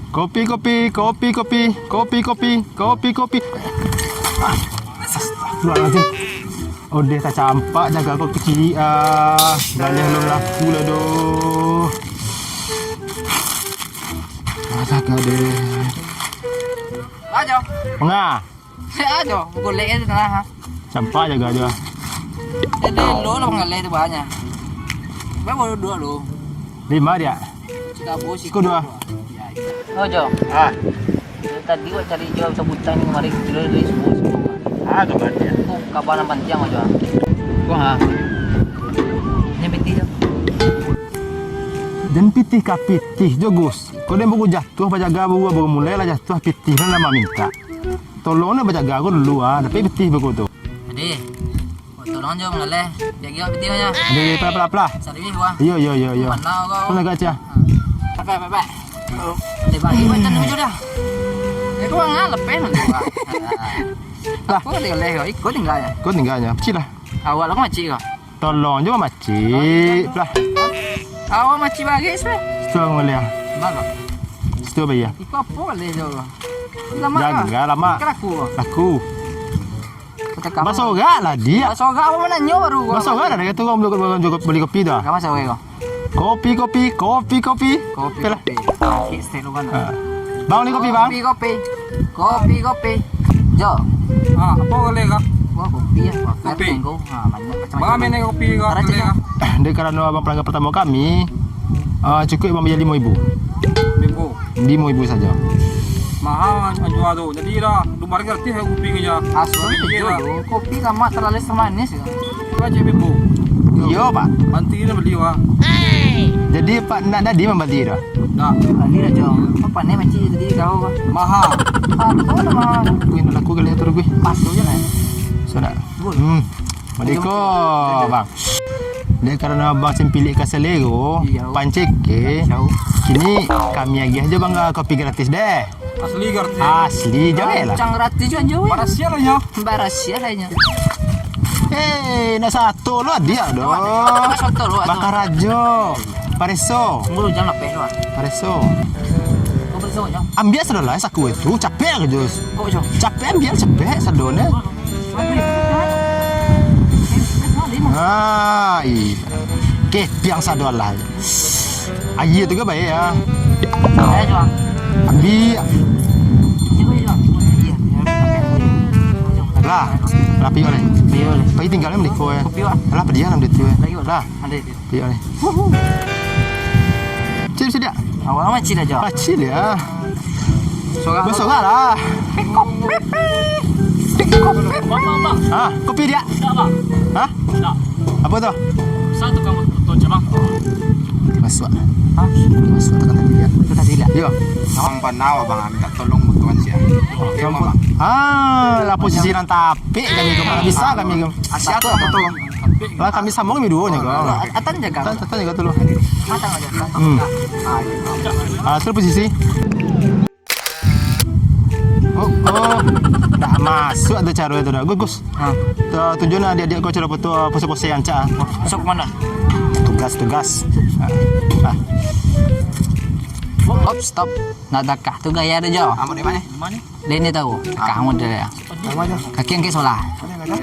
Kopi, kopi, kopi, kopi, kopi, kopi, kopi, kopi. Astagfirullahaladzim. Oh dia tak campak jaga kau kecil. Balih lu laku lah doh. Jaga deh. Ajo. Enggak. Ajo, golek itu nah. Campak jaga aja. Jadi lo ngalih itu banyak. Berapa dua lo? 5 dia. Jika bos Ikut 2. Ojo. Ah. Tadi gua cari jual sebutan kemarin kilo dari semua. Kabar dia. Kabar panjang aja. Gua Ini piti jo. Dan pitih ka pitih jogus. Kau dia baru jatuh berjaga baru mulai lah jatuh pitih kan lama minta. Tolongnya berjaga aku dulu tapi pitih baru tu. Jadi, tolong jo ngalih. Jaga piti aja. Ada pelah-pelah. Sari gua. Yo. Mana kau? Kau nak aja. Pepe. Di bagi macam tu dah. Aku ngalep nanti gua. Lah. Aku dia leh ikut tinggalnya. Kau tinggalnya. Kecil lah. Awal aku macam kau. Tolong juga macik. Pelah. Awal macam bagi sih. Situ ngeliah. Mana? Situ bayar. Ikut apa leh jo. Lama. Jaga lama. Keraku. Laku. Kata Masogak lah dia. Masogak apa mana nyo baru gua. Masogak lah dia tu kau beli kopi dah. Kamu masogak kau. Kopi. Kopi. Pelah. Stay lu kan. Bang ni kopi bang. Kopi. Jo. Apa boleh kah? Wah kopi ya. Kopi. Mango. Banyak macam-macam. Bagaimana ni kopi kah? Ada Boleh kah? Dia kerana abang pelanggan pertama kami cukup abang bayar 5,000. Minggu. 5,000 saja. Mahal jual tu. Jadi dah, lumbar ngerti saya kopi kerja. Asal itu kopi sama terlalu manis. Kau aja minggu. Yo pak. Banti ni beli wah. Jadi pak nak dah dia membantu dah. Dah. Lagi dah jo. Apa ni macam jadi kau? Mahal. Apa nama? Gue nak laku kali terus gue. Pasu je lah. So nak. Madiko bang. Dia kerana abang sempilik ke selero, pancik ke. Kini kami agih aja bang kopi gratis deh. Asli ngerti. Asli jangan lah. Cang rati juga jauh. Parasia lah ya. Barasia lahnya. Nak satu lu dia doh. Satu lu. Bakar rajo. Pareso. Mulu jangan lepas lu. Pareso. Kau bersama jo. Ambil sadolah saku itu capek ke Jos. Kau jo. Capek ambil capek sadone. Iya. Piang sadolah. Ayi tu ke baik ya. Ayo jo. Ambil. Lah, rapi oleh. Pergi tinggalnya beli kau ya. Lah pergi dalam dia tu ya. Lah, pergi oleh. Cip sedia. Awal macam dah jo. Kecil ya. Sorak. Besok lah. Ah, kopi dia. Hah? Apa tu? Satu kamu tu cuma. Masuk. Masuk tekan tadi dia. Tadi lah. Yo. Sampai nawa bang, minta tolong bantuan sia. Bang. Lah posisi nan tapi kami kemana bisa kami ke. Asyik apa tu? Lah kami sambung kami dua nya kau. Atan jaga. Tata jaga tu lu. Matang aja. Terus posisi. Oh. Dah masuk ada cara itu dah. Gugus. Tunjuklah dia kau cara foto pose-pose yang cak. Masuk mana? Tugas. Stop. Nadakah tu gaya ada jo. Kamu di mana? Ini tahu. Kamu dia. Kaki yang ke solah.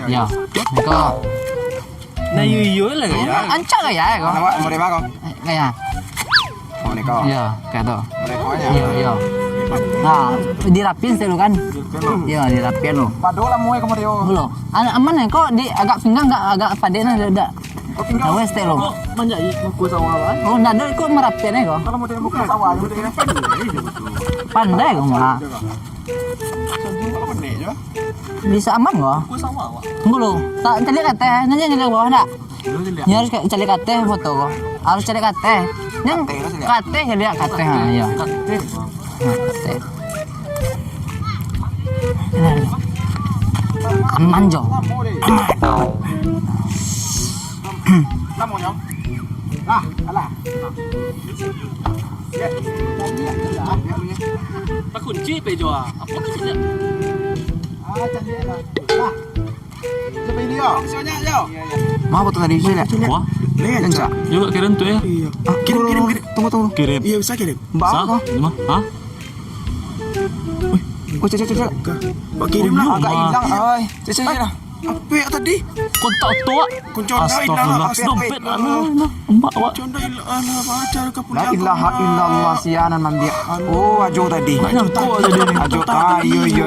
Ya. Kau. Na yuyu lah ya. Ancak gaya kau. Mau di mana kau? Gaya. Mau di kau. Ya, kayak tu. Mau di kau ya. Iya. Nah, dirapin sih lu kan? Iya, dirapin lu. Padola mau kamu dia. Belum. Aman ya kok di agak pinggang agak padena ada. Nah, wes teh lu. Manjai mau sawah apa? Oh, nada kok merapin ya kok. Kalau mau dia buka sawah aja dia. Pandai kok mah. Kalau pandai je. Bisa aman kok. Buka sawah. Tunggu lu. Tak cari kate, nanya nyari bawah enggak? Ni harus cari kate foto kok. Harus cari kate. Yang kate ya dia kate ha, ya. Kate. Aman jo. Lama nyong. Lah, alah. Ya. Pak kunci pejo apa kunci? Cantik lah. Lah. Siapa ini yo? Siapa yo? Mau foto tadi sih lihat. Wah, Lihat enggak? yuk kirim tuh ya. Iya. Kirim. Tunggu. Kirim. Iya, bisa kirim. Mbak Sa? kok. Gimana? Hah? Oh, cek. Pak kirim lah. Agak hilang. Ay, cek lah. Apa tadi? Kontak tua. Kunconda hilang. Astagfirullah. Dompet ana. Mbak awak. Kunconda hilang. Baca ke La pulang. ilaha illallah sianan mambia. Oh, ajo tadi. Banyak tua jadi ni. Ajo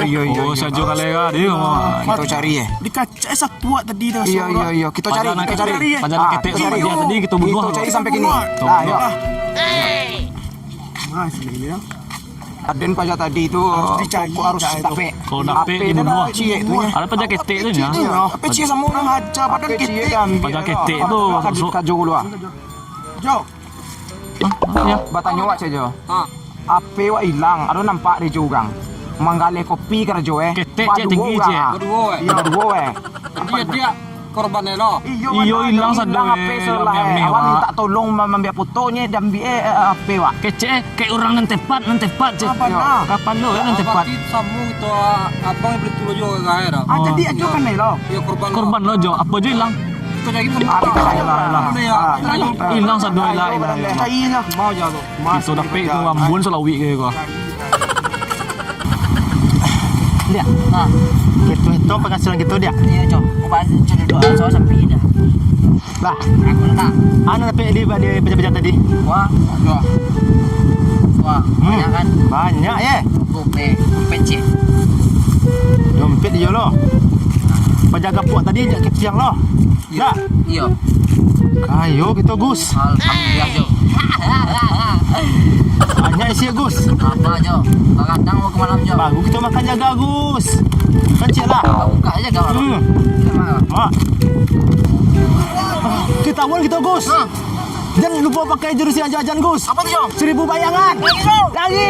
yo. Oh, sajo kalega dia mah. Kita cari ya. Di kaca esa puak tadi dah. Iya. Kita cari. Pajalan ketek sama dia tadi kita bunuh. Kita cari sampai kini. Tuh, Nah, yuk. Mas ini ya. Aden pajak tadi itu dicari, harus tape. Kalau nape dia bunuh. Ada pajak ketek tu nya. Apa cie sama orang haja padan kita. Pajak ketek tu. Kajo dulu ah. Jo. Ya. Batanya wak saja. Ape wa hilang, ada nampak di juga. Manggale kopi kerja Ketek cek tinggi cek. Berdua Dia korban lo. Iyo hilang satu. Ape salah. Awak minta tolong mambiak fotonya dan ape wa. Kece kayak orang nan tepat cek. Kapan lo nan tepat? Samu itu abang yang beli tulo juga gaya dah. Ah jadi aja kan lo. Ya korban. Korban lo jo, apa jo hilang? Kita jadi sama. Hilang satu hilang. Iya. Mau jatuh. Itu dah pek tu ambun selawi ke ko. Lihat. Nah, Itu penghasilan gitu dia. iya cok. Kau bahas cari doa soal sampai dah. Lah, Aku nak. anu tapi di pejabat tadi. Wah, banyak kan? Banyak ya. Gope, pecik. Dompet dia lo. Penjaga puak tadi jak ketiang lo. Ya. Iya. Kayo kita Gus. Alhamdulillah jo. Banyak isi Gus. Apa jo? Kadang mau ke malam jo. Baru kita makan jaga Gus. Pencet lah. Buka aja kau. Mak. Kita awal kita Gus. Jangan lupa pakai jurus yang jajan Gus. Apa tu jo? 1000 bayangan. Lagi.